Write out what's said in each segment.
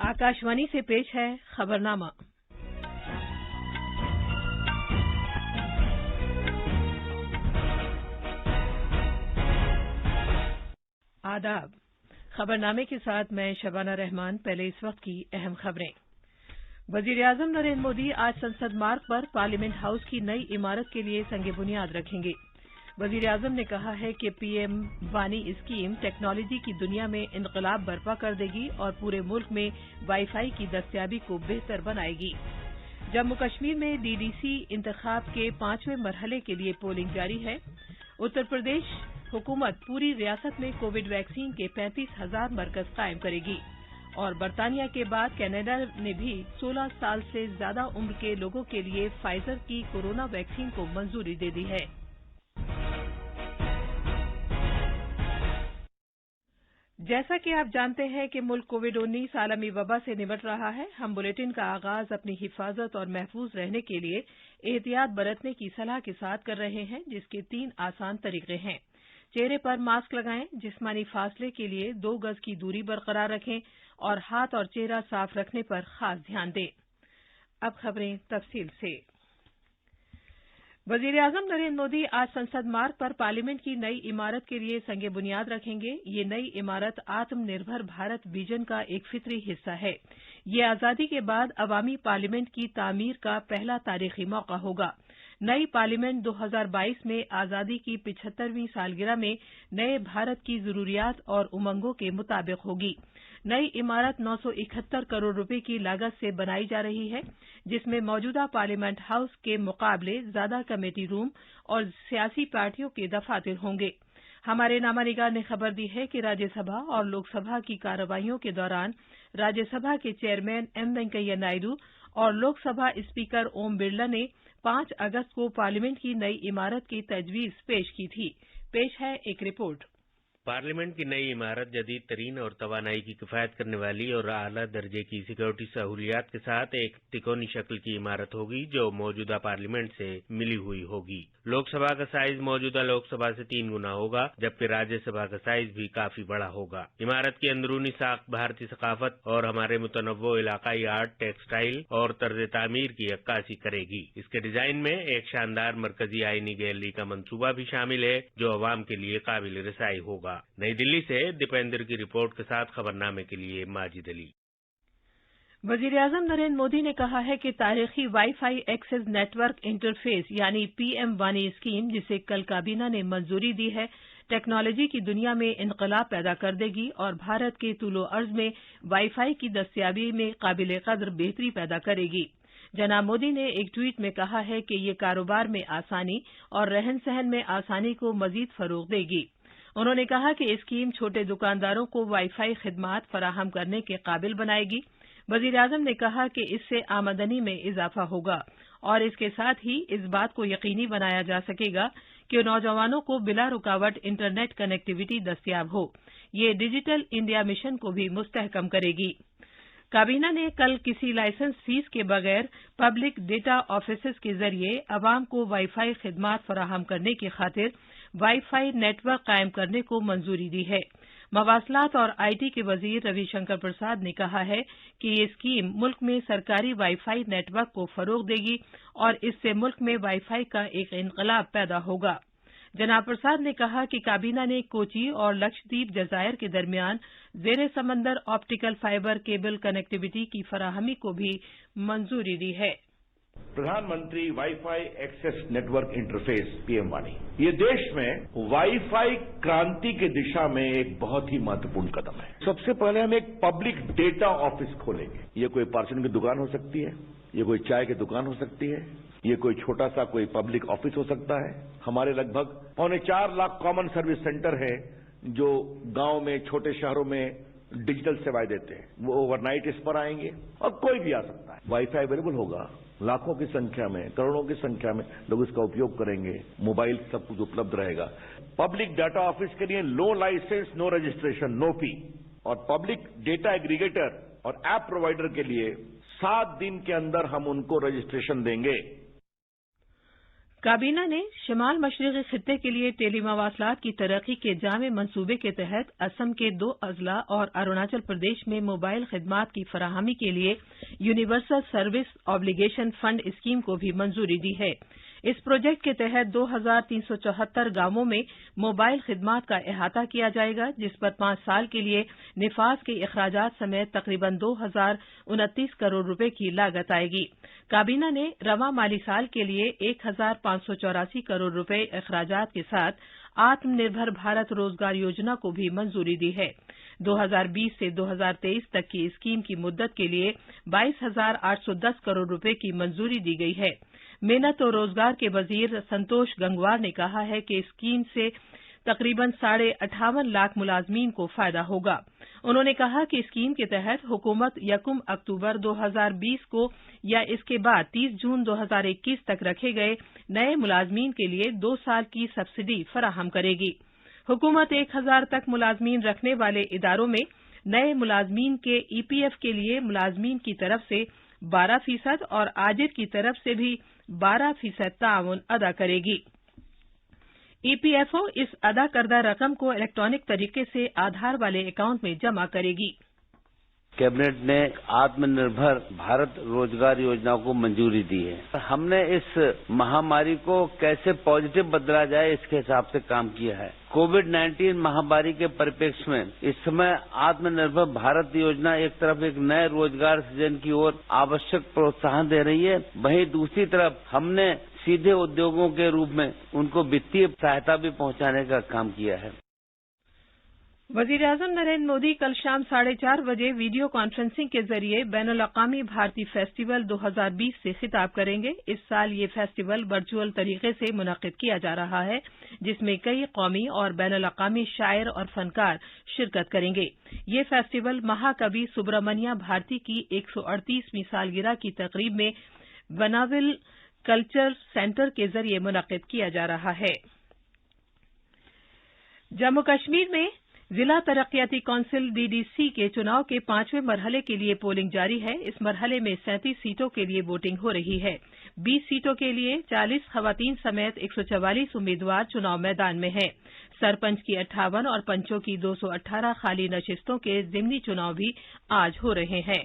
आकाशवाणी से पेश है खबरनामा। आदाब। खबरनामे के साथ मैं शबाना रहमान। पहले इस वक्त की अहम खबरें। वजीर-ए-आजम नरेंद्र मोदी आज संसद मार्ग पर पार्लियामेंट हाउस की नई इमारत के लिए संग बुनियाद रखेंगे। वजीर-ए-आजम ने कहा है कि पीएम वानी स्कीम टेक्नोलॉजी की दुनिया में इनकलाब बर्पा कर देगी और पूरे मुल्क में वाईफाई की दस्तयाबी को बेहतर बनाएगी। जम्मू कश्मीर में डीडीसी इंतखाब के 5वें मरहले के लिए पोलिंग जारी है। उत्तर प्रदेश हुकूमत पूरी रियासत में कोविड वैक्सीन के 35,000 मरकज कायम करेगी। और बरतानिया के बाद कनाडा ने भी 16 साल से ज्यादा उम्र के लोगों के लिए फाइजर की कोरोना वैक्सीन को मंजूरी दे दी है। जैसा कि आप जानते हैं कि मुल्क कोविड-19 आलमी वबा से निपट रहा है। हम बुलेटिन का आगाज अपनी हिफाजत और महफूज रहने के लिए एहतियात बरतने की सलाह के साथ कर रहे हैं, जिसके 3 आसान तरीके हैं। चेहरे पर मास्क लगाएं, जिस्मानी फासले के लिए 2 गज की दूरी बरकरार रखें और हाथ और चेहरा साफ रखने पर खास ध्यान दें। अब खबरें तफसील से। वजीर-ए-आजम नरेंद्र मोदी आज संसद मार्ग पर पार्लियामेंट की नई इमारत के लिए संग बुनियाद रखेंगे। ये नई इमारत आत्मनिर्भर भारत विजन का एक फितरी हिस्सा है। ये आजादी के बाद अवामी पार्लियामेंट की तामीर का पहला तारीखी मौका होगा। नई पार्लियामेंट 2022 में आजादी की 75वीं सालगिरह में नए भारत की जरूरियात और उमंगों के मुताबिक होगी। नई इमारत 971 करोड़ रुपए की लागत से बनाई जा रही है, जिसमें मौजूदा पार्लियामेंट हाउस के मुकाबले ज्यादा कमेटी रूम और सियासी पार्टियों के दफातर होंगे। हमारे नामानिगार ने खबर दी है कि राज्यसभा और लोकसभा की कार्रवाइयों के दौरान राज्यसभा के चेयरमैन एम वेंकैया नायडू और लोकसभा स्पीकर ओम बिरला ने 5 अगस्त को पार्लियामेंट की नई इमारत की तजवीज पेश की थी। पेश है एक रिपोर्ट। पार्लियामेंट की नई इमारत जदीद तरीन और तवानाई की किफायत करने वाली और आला दर्जे की सिक्योरिटी सहूलियात के साथ एक तिकोनी शक्ल की इमारत होगी, जो मौजूदा पार्लियामेंट से मिली हुई होगी। लोकसभा का साइज मौजूदा लोकसभा से 3 गुना होगा, जबकि राज्यसभा का साइज भी काफी बड़ा होगा। इमारत की अंदरूनी साख भारतीय सकाफत और हमारे मुतनव्वो इलाकाई आर्ट, टेक्सटाइल और तर्ज तामीर की अक्कासी करेगी। इसके डिजाइन में एक शानदार मरकजी आईनी गैलरी का मंसूबा भी शामिल है, जो अवाम के लिए काबिल रसाई होगा। नई दिल्ली से दीपेंद्र की रिपोर्ट के साथ खबरनामे के लिए माजिद अली। वजीर-ए-आजम नरेंद्र मोदी ने कहा है कि तारीखी वाई-फाई एक्सेस नेटवर्क इंटरफेस यानी पीएम वानी स्कीम, जिसे कल काबीना ने मंजूरी दी है, टेक्नोलॉजी की दुनिया में इनकलाब पैदा कर देगी और भारत के तूलो अर्ज में वाई-फाई की दस्तयाबी में काबिल कदर बेहतरी पैदा करेगी। जनाब मोदी ने एक ट्वीट में कहा है कि ये कारोबार में आसानी और रहन सहन में आसानी को मजीद फरोग देगी। उन्होंने कहा कि स्कीम छोटे दुकानदारों को वाई-फाई खिदमात फराहम करने के काबिल बनाएगी। वजीर-ए-आजम ने कहा कि इससे आमदनी में इजाफा होगा और इसके साथ ही इस बात को यकीनी बनाया जा सकेगा कि नौजवानों को बिला रुकावट इंटरनेट कनेक्टिविटी दस्तयाब हो। ये डिजिटल इंडिया मिशन को भी मुस्तहकम करेगी। काबीना ने कल किसी लाइसेंस फीस के बगैर पब्लिक डेटा ऑफिसेज के जरिए अवाम को वाई-फाई खिदमात फराहम करने की खातिर वाई-फाई नेटवर्क कायम करने को मंजूरी दी है। मवासलात और आईटी के वजीर रविशंकर प्रसाद ने कहा है कि ये स्कीम मुल्क में सरकारी वाई-फाई नेटवर्क को फरोग देगी और इससे मुल्क में वाई-फाई का एक इनकलाब पैदा होगा। जनाब प्रसाद ने कहा कि काबीना ने कोची और लक्षद्वीप जजायर के दरमियान जेर समंदर ऑप्टिकल फाइबर केबल कनेक्टिविटी की फराहमी को भी मंजूरी दी है। प्रधानमंत्री wifi access network interface PM वानी, ये देश में वाई-फाई क्रांति की दिशा में एक बहुत ही महत्वपूर्ण कदम है। सबसे पहले हम एक पब्लिक डेटा ऑफिस खोलेंगे। ये कोई पार्सल की दुकान हो सकती है, ये कोई चाय की दुकान हो सकती है, ये कोई छोटा सा कोई पब्लिक ऑफिस हो सकता है। हमारे लगभग 4.25 लाख कॉमन सर्विस सेंटर है, जो गांव में, छोटे शहरों में डिजिटल सेवाएं देते हैं। वो ओवरनाइट इस पर आएंगे और कोई भी आ सकता है। वाई-फाई अवेलेबल होगा, लाखों की संख्या में, करोड़ों की संख्या में लोग इसका उपयोग करेंगे। मोबाइल सब कुछ उपलब्ध रहेगा। पब्लिक डाटा ऑफिस के लिए no licence, no registration, no fee, और पब्लिक डेटा एग्रीगेटर और ऐप प्रोवाइडर के लिए 7 दिन के अंदर हम उनको रजिस्ट्रेशन देंगे। کابینہ نے شمال مشرقی خطے کے لیے ٹیلی مواصلات کی ترقی کے جامع منصوبے کے تحت اسم کے 2 اضلاع اور اروناچل پردیش میں موبائل خدمات کی فراہمی کے لیے universal service obligation fund scheme کو بھی منظوری دی ہے۔ اس پروجیکٹ کے تحت 2374 گاؤوں میں موبائل خدمات کا احاطہ کیا جائے گا، جس پر 5 سال کے لیے نفاذ کے اخراجات سمیت تقریباً 2029 کروڑ روپے کی لاگت آئے گی۔ کابینہ نے رواں مالی سال کے لیے 1584 کروڑ روپے اخراجات کے ساتھ آتم نربھر بھارت روزگار یوجنا کو بھی منظوری دی ہے۔ 2020 سے 2023 تک کی اسکیم کی مدت کے لیے 22,810 کروڑ روپے کی منظوری دی گئی ہے۔ محنت اور روزگار کے وزیر سنتوش گنگوار نے کہا ہے کہ اسکیم سے تقریباً 58.5 لاکھ ملازمین کو فائدہ ہوگا۔ انہوں نے کہا کہ اسکیم کے تحت حکومت 1 اکتوبر 2020 کو یا اس کے بعد 30 جون 2021 تک رکھے گئے نئے ملازمین کے لیے 2 سال کی سبسڈی فراہم کرے گی۔ حکومت 1000 تک ملازمین رکھنے والے اداروں میں نئے ملازمین کے ای پی ایف کے لیے ملازمین کی طرف سے 12% اور آجر کی طرف سے بھی 12% تعاون ادا کرے گی۔ ای پی ایف او اس ادا کردہ رقم کو الیکٹرانک طریقے سے آدھار والے اکاؤنٹ میں جمع کرے گی۔ کیبنٹ نے آتم نربھر بھارت روزگار یوجنا کو منظوری دی ہے۔ ہم نے اس مہاماری کو کیسے پازیٹو بدلا جائے اس کے حساب سے کام کیا ہے۔ کووڈ-19 مہاماری کے پریپیکش میں اس سمے آتم نربھر بھارت یوجنا ایک طرف ایک نئے روزگار سرجن کی اور آوشک پروتساہن دے رہی ہے، وہیں دوسری طرف ہم نے سیدھے ادیوگوں کے روپ میں ان کو وتیہ سہایتا بھی پہنچانے کا کام کیا ہے۔ وزیر اعظم نریندر مودی کل شام 4:30 بجے ویڈیو کانفرنسنگ کے ذریعے بین الاقوامی بھارتی فیسٹیول 2020 سے خطاب کریں گے۔ اس سال یہ فیسٹیول ورچوئل طریقے سے منعقد کیا جا رہا ہے، جس میں کئی قومی اور بین الاقوامی شاعر اور فنکار شرکت کریں گے۔ یہ فیسٹیول مہاکوی سبرامنیا بھارتی کی 138ویں سالگرہ کی تقریب میں وناول کلچر سینٹر کے ذریعے منعقد کیا جا رہا ہے۔ جموں کشمیر میں ضلع ترقیاتی کونسل ڈی ڈی سی کے چناؤ کے 5ویں مرحلے کے لیے پولنگ جاری ہے۔ اس مرحلے میں 37 سیٹوں کے لیے ووٹنگ ہو رہی ہے۔ 20 سیٹوں کے لیے 40 خواتین سمیت 144 امیدوار چناؤ میدان میں ہیں۔ سرپنچ کی 58 اور پنچوں کی 218 خالی نشستوں کے ضمنی چناؤ بھی آج ہو رہے ہیں۔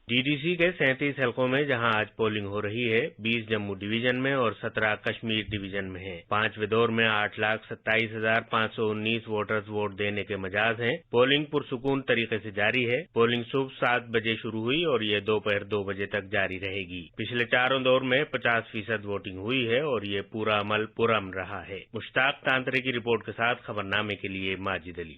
ڈی ڈی سی کے 37 حلقوں میں جہاں آج پولنگ ہو رہی ہے، 20 جموں ڈویژن میں اور 17 کشمیر ڈویژن میں ہیں۔ 5ویں دور میں 8,27,519 ووٹرز ووٹ دینے کے مجاز ہیں۔ پولنگ پرسکون طریقے سے جاری ہے۔ پولنگ صبح 7 بجے شروع ہوئی اور یہ دوپہر 2 بجے تک جاری رہے گی۔ پچھلے 4 دور میں 50% ووٹنگ ہوئی ہے اور یہ پورا عمل پرامن رہا ہے۔ مشتاق تانترے کی رپورٹ کے ساتھ خبرنامے کے لیے ماجد علی۔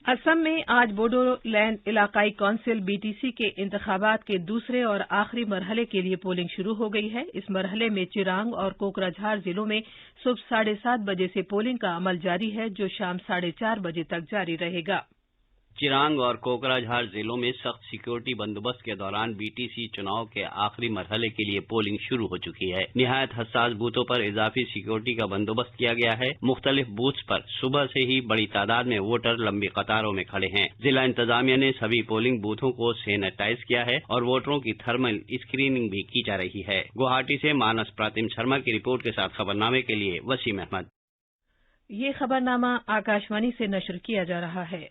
اسم میں آج بوڈو لینڈ علاقائی کونسل بی ٹی سی کے انتخابات کے دوسرے اور آخری مرحلے کے لیے پولنگ شروع ہو گئی ہے۔ اس مرحلے میں چرانگ اور کوکراجھار ضلعوں میں صبح 7:30 بجے سے پولنگ کا عمل جاری ہے، جو شام 4:30 بجے تک جاری رہے گا۔ چرانگ اور کوکراجھار ضلعوں میں سخت سیکورٹی بندوبست کے دوران بی ٹی سی چناؤ کے آخری مرحلے کے لیے پولنگ شروع ہو چکی ہے۔ نہایت حساس بوتھوں پر اضافی سیکورٹی کا بندوبست کیا گیا ہے۔ مختلف بوتھس پر صبح سے ہی بڑی تعداد میں ووٹر لمبی قطاروں میں کھڑے ہیں۔ ضلع انتظامیہ نے سبھی پولنگ بوتھوں کو سینیٹائز کیا ہے اور ووٹروں کی تھرمل اسکریننگ بھی کی جا رہی ہے۔ گوہاٹی سے مانس پراتم شرما کی رپورٹ کے ساتھ خبرنامے کے لیے وسیم احمد۔ یہ خبرنامہ آکاشوانی سے نشر کیا جا رہا ہے۔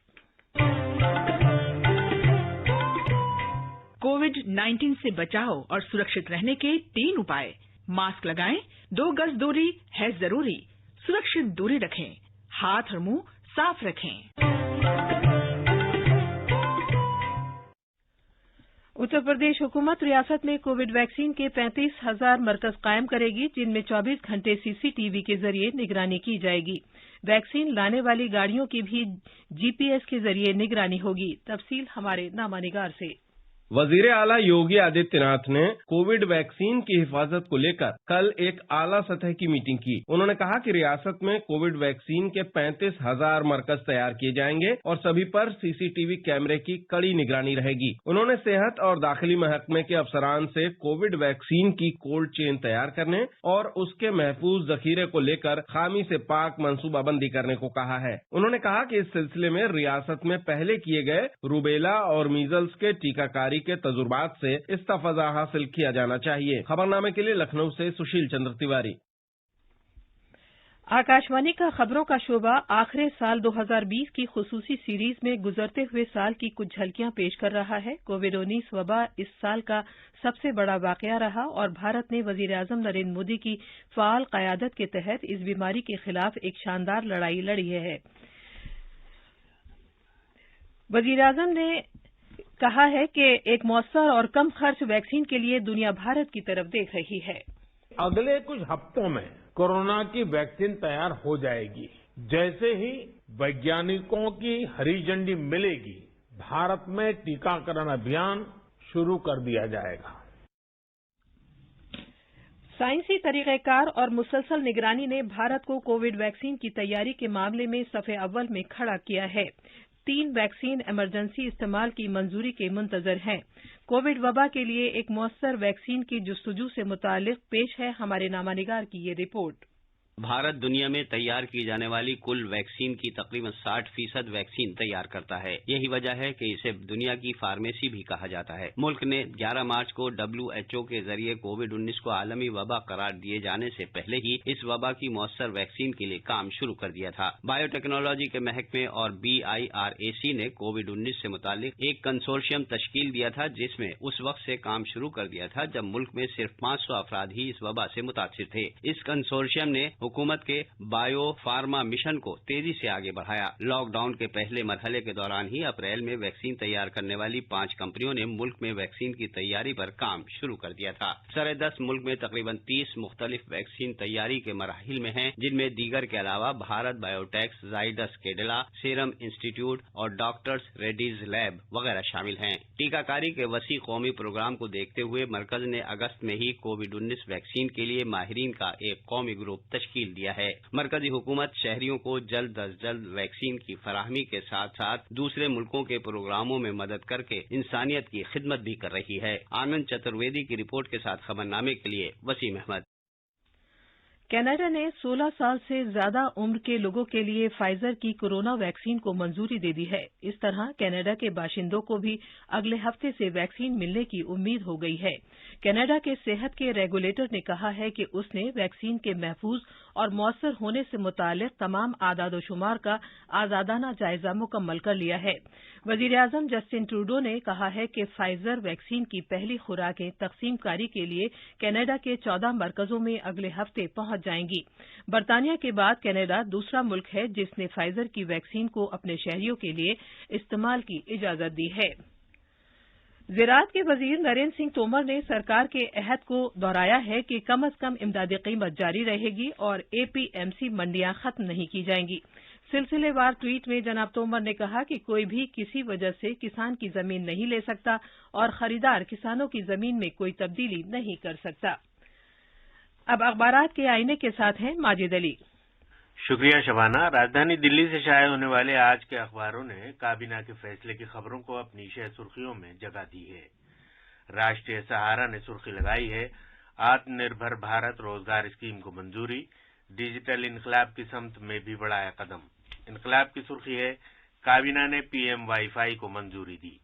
کووڈ-19 سے بچاؤ اور سرکشت رہنے کے 3 اپائے۔ ماسک لگائیں، 2 گز دوری ہے ضروری، سرکشت دوری رکھیں، ہاتھ اور منہ صاف رکھیں۔ اتر پردیش حکومت ریاست میں کووڈ ویکسین کے 35,000 مرکز قائم کرے گی، جن میں 24 گھنٹے سی سی ٹی وی کے ذریعے نگرانی کی جائے گی۔ ویکسین لانے والی گاڑیوں کی بھی جی پی ایس کے ذریعے نگرانی ہوگی۔ تفصیل ہمارے نامہ نگار سے۔ وزیر اعلیٰ یوگی آدتیہ ناتھ نے کووڈ ویکسین کی حفاظت کو لے کر کل ایک اعلیٰ سطح کی میٹنگ کی۔ انہوں نے کہا کہ ریاست میں کووڈ ویکسین کے 35,000 مرکز تیار کیے جائیں گے اور سبھی پر سی سی ٹی وی کیمرے کی کڑی نگرانی رہے گی۔ انہوں نے صحت اور داخلی محکمے کے افسران سے کووڈ ویکسین کی کولڈ چین تیار کرنے اور اس کے محفوظ ذخیرے کو لے کر خامی سے پاک منصوبہ بندی کرنے کو کہا ہے۔ انہوں نے کہا کہ اس سلسلے میں ریاست میں پہلے کیے گئے روبیلا اور میزلز کے ٹیکہ کاری कई के तजुर्बात से इस्तफादा हासिल किया जाना चाहिए। खबरनामे के लिए लखनऊ से सुशील चंद्र तिवारी। आकाशवाणी का खबरों का शोबा आखिरी साल 2020 की खुसूसी सीरीज में गुजरते हुए साल की कुछ झलकियां पेश कर रहा है। कोविड-19 वबा इस साल का सबसे बड़ा वाकया रहा और भारत ने वजीर-ए-आजम नरेंद्र मोदी की फाल क़यादत के तहत इस बीमारी के खिलाफ एक शानदार लड़ाई लड़ी है। वजीर-ए-आजम ने कहा है कि एक मौसर और कम खर्च वैक्सीन के लिए दुनिया भारत की तरफ देख रही है। अगले कुछ हफ्तों में कोरोना की वैक्सीन तैयार हो जाएगी। जैसे ही वैज्ञानिकों की हरी झंडी मिलेगी, भारत में टीकाकरण अभियान शुरू कर दिया जाएगा। साइंसी तरीक़ेकार और मुसलसल निगरानी ने भारत को कोविड वैक्सीन की तैयारी के मामले में सफ़े अव्वल में खड़ा किया है। 3 वैक्सीन इमरजेंसी इस्तेमाल की मंजूरी के मुंतजर हैं। कोविड वबा के लिए एक मौसर वैक्सीन की जुस्तजू से मुतालिक पेश है हमारे नामानिगार की ये रिपोर्ट। भारत दुनिया में तैयार की जाने वाली कुल वैक्सीन की तकरीबन 60% वैक्सीन तैयार करता है। यही वजह है कि इसे दुनिया की फार्मेसी भी कहा जाता है। मुल्क ने 11 मार्च को WHO के जरिए कोविड-19 को आलमी वबा करार दिए जाने से पहले ही इस वबा की मौसर वैक्सीन के लिए काम शुरू कर दिया था। बायोटेक्नोलॉजी के महकमे और BIRAC ने कोविड-19 से मुतालिक एक कंसोर्शियम तश्कील दिया था, जिसमें उस वक्त से काम शुरू कर दिया था जब मुल्क में सिर्फ 500 अफराद ही इस वबा से मुतासिर थे। इस कंसोर्शियम ने हुकूमत के बायो फार्मा मिशन को तेजी से आगे बढ़ाया। लॉकडाउन के पहले मरहले के दौरान ही अप्रैल में वैक्सीन तैयार करने वाली 5 कंपनियों ने मुल्क में वैक्सीन की तैयारी पर काम शुरू कर दिया था। सरे-10 मुल्क में तकरीबन 30 मुख्तलिफ वैक्सीन तैयारी के मराहिल में हैं, जिनमें दीगर के अलावा Bharat biotech, Zydus Cadila, serum institute और डॉक्टर्स रेड्डीज लैब वगैरह शामिल हैं। टीकाकारी के वसी कौमी प्रोग्राम को देखते हुए मरकज ने अगस्त में ही कोविड-19 वैक्सीन के लिए माहिरीन का एक कौमी ग्रुप तश्कील दिया है। मरकजी हुकूमत शहरियों को जल्द अज जल्द वैक्सीन की फराहमी के साथ साथ दूसरे मुल्कों के प्रोग्रामों में मदद करके इंसानियत की खिदमत भी कर रही है। आनंद चतुर्वेदी की रिपोर्ट के साथ खबरनामे के लिए वसीम अहमद। कनाडा ने 16 साल से ज्यादा उम्र के लोगों के लिए फाइजर की कोरोना वैक्सीन को मंजूरी दे दी है। इस तरह कनाडा के बाशिंदों को भी अगले हफ्ते से वैक्सीन मिलने की उम्मीद हो गई है। कनाडा के सेहत के रेगुलेटर ने कहा है कि उसने वैक्सीन के महफूज और मौसर होने से मुतालिक तमाम आदाद-ओ-शुमार का आजादाना जायजा मुकम्मल कर लिया है। वजीर-ए-आजम जस्टिन ट्रूडो ने कहा है कि फाइजर वैक्सीन की पहली खुराकें तकसीमकारी के लिए कनाडा के 14 मरकजों में अगले हफ्ते पहुंच जाएंगी। बरतानिया के बाद कनाडा दूसरा मुल्क है जिसने फाइजर की वैक्सीन को अपने शहरियों के लिए इस्तेमाल की इजाजत दी है। ज़राअत के वजीर नरेंद्र सिंह तोमर ने सरकार के अहद को दोहराया है कि कम अज कम इमदादी कीमत जारी रहेगी और APMC मंडियां खत्म नहीं की जाएंगी। सिलसिलेवार ट्वीट में जनाब तोमर ने कहा कि कोई भी किसी वजह से किसान की जमीन नहीं ले सकता और खरीदार किसानों की जमीन में कोई तब्दीली नहीं कर सकता। अब अखबारात के आईने के साथ हैं माजिद अली। शुक्रिया शबाना। राजधानी दिल्ली से शाये होने वाले आज के अखबारों ने काबीना के फैसले की खबरों को अपनी शह सुर्खियों में जगह दी है। राष्ट्रीय सहारा ने सुर्खी लगाई है, आत्मनिर्भर भारत रोजगार स्कीम को मंजूरी, डिजिटल इनकलाब की समत में भी बढ़ाया कदम। इनकलाब की सुर्खी है, काबीना ने PM वाईफाई को मंजूरी दी।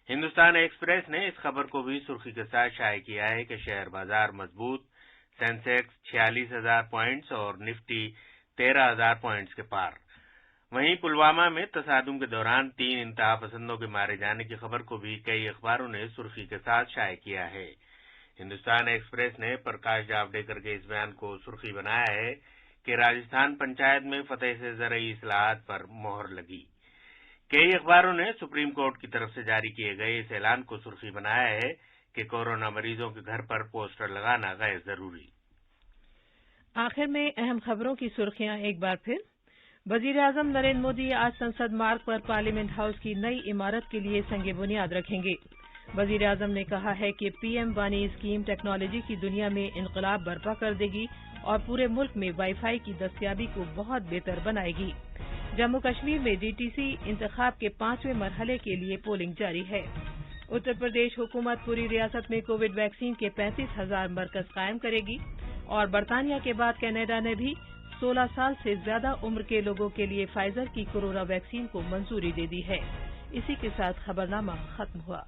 हिंदुस्तान एक्सप्रेस ने इस खबर को भी सुर्खी के साथ शाये किया है कि शेयर बाजार मजबूत, सेंसेक्स 46,000 पॉइंट्स और निफ्टी 13,000 पॉइंट्स के पार। वहीं पुलवामा में तसादुम के दौरान 3 इंतहा पसंदों के मारे जाने की खबर को भी कई अखबारों ने सुर्खी के साथ शाये किया है। हिंदुस्तान एक्सप्रेस ने प्रकाश जावड़ेकर के इस बयान को सुर्खी बनाया है कि राजस्थान पंचायत में फतह से ज़रई इस्लाहात पर मोहर लगी। कई अखबारों ने सुप्रीम कोर्ट की तरफ से जारी किए गए इस ऐलान को सुर्खी बनाया है कि कोरोना मरीजों के घर पर पोस्टर लगाना गैर जरूरी। आखिर में अहम खबरों की सुर्खियां एक बार फिर। वजीर-ए-आजम नरेंद्र मोदी आज संसद मार्ग पर पार्लियामेंट हाउस की नई इमारत के लिए संग बुनियाद रखेंगे। वजीर-ए-आजम ने कहा है कि PM वानी स्कीम टेक्नोलॉजी की दुनिया में इनकलाब बर्पा कर देगी और पूरे मुल्क में वाईफाई की दस्तयाबी को बहुत बेहतर बनाएगी। जम्मू कश्मीर में DTC इंतखाब के 5वें मरहले के लिए पोलिंग जारी है। उत्तर प्रदेश हुकूमत पूरी रियासत में कोविड वैक्सीन के 35,000 मरकज कायम करेगी और बरतानिया के बाद कनाडा ने भी 16 साल से ज्यादा उम्र के लोगों के लिए फाइजर की कोरोना वैक्सीन को मंजूरी दे दी है। इसी के साथ खबरनामा खत्म हुआ।